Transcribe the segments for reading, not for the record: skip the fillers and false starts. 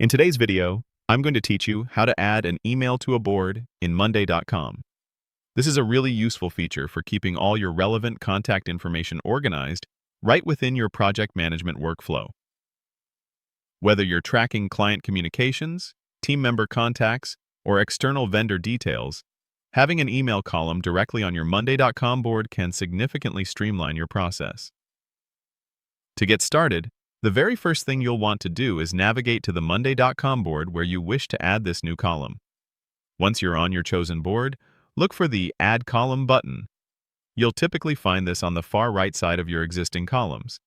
In today's video, I'm going to teach you how to add an email to a board in Monday.com. This is a really useful feature for keeping all your relevant contact information organized right within your project management workflow. Whether you're tracking client communications, team member contacts, or external vendor details, having an email column directly on your Monday.com board can significantly streamline your process. To get started, the very first thing you'll want to do is navigate to the Monday.com board where you wish to add this new column. Once you're on your chosen board, look for the Add Column button. You'll typically find this on the far right side of your existing columns.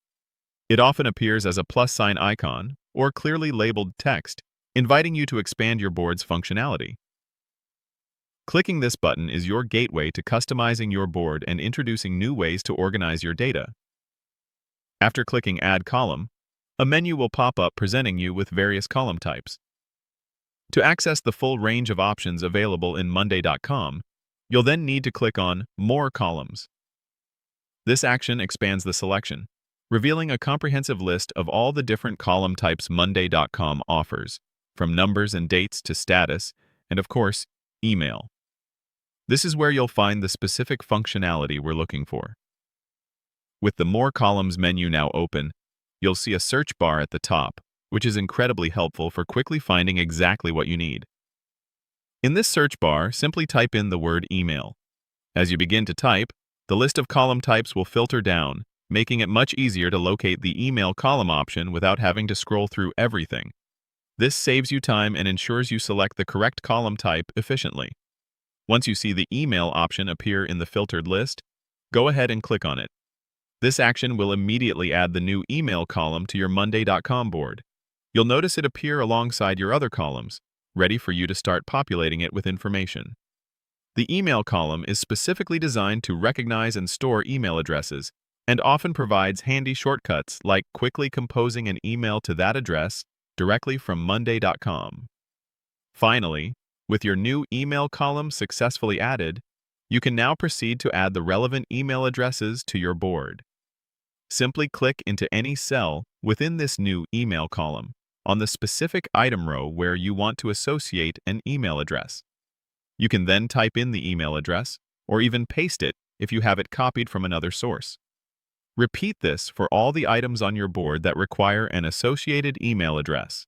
It often appears as a plus sign icon or clearly labeled text, inviting you to expand your board's functionality. Clicking this button is your gateway to customizing your board and introducing new ways to organize your data. After clicking Add Column, a menu will pop up presenting you with various column types. To access the full range of options available in Monday.com, you'll then need to click on More Columns. This action expands the selection, revealing a comprehensive list of all the different column types Monday.com offers, from numbers and dates to status, and of course, email. This is where you'll find the specific functionality we're looking for. With the More Columns menu now open, you'll see a search bar at the top, which is incredibly helpful for quickly finding exactly what you need. In this search bar, simply type in the word email. As you begin to type, the list of column types will filter down, making it much easier to locate the email column option without having to scroll through everything. This saves you time and ensures you select the correct column type efficiently. Once you see the email option appear in the filtered list, go ahead and click on it. This action will immediately add the new email column to your Monday.com board. You'll notice it appear alongside your other columns, ready for you to start populating it with information. The email column is specifically designed to recognize and store email addresses and often provides handy shortcuts like quickly composing an email to that address directly from Monday.com. Finally, with your new email column successfully added, you can now proceed to add the relevant email addresses to your board. Simply click into any cell within this new email column on the specific item row where you want to associate an email address. You can then type in the email address or even paste it if you have it copied from another source. Repeat this for all the items on your board that require an associated email address.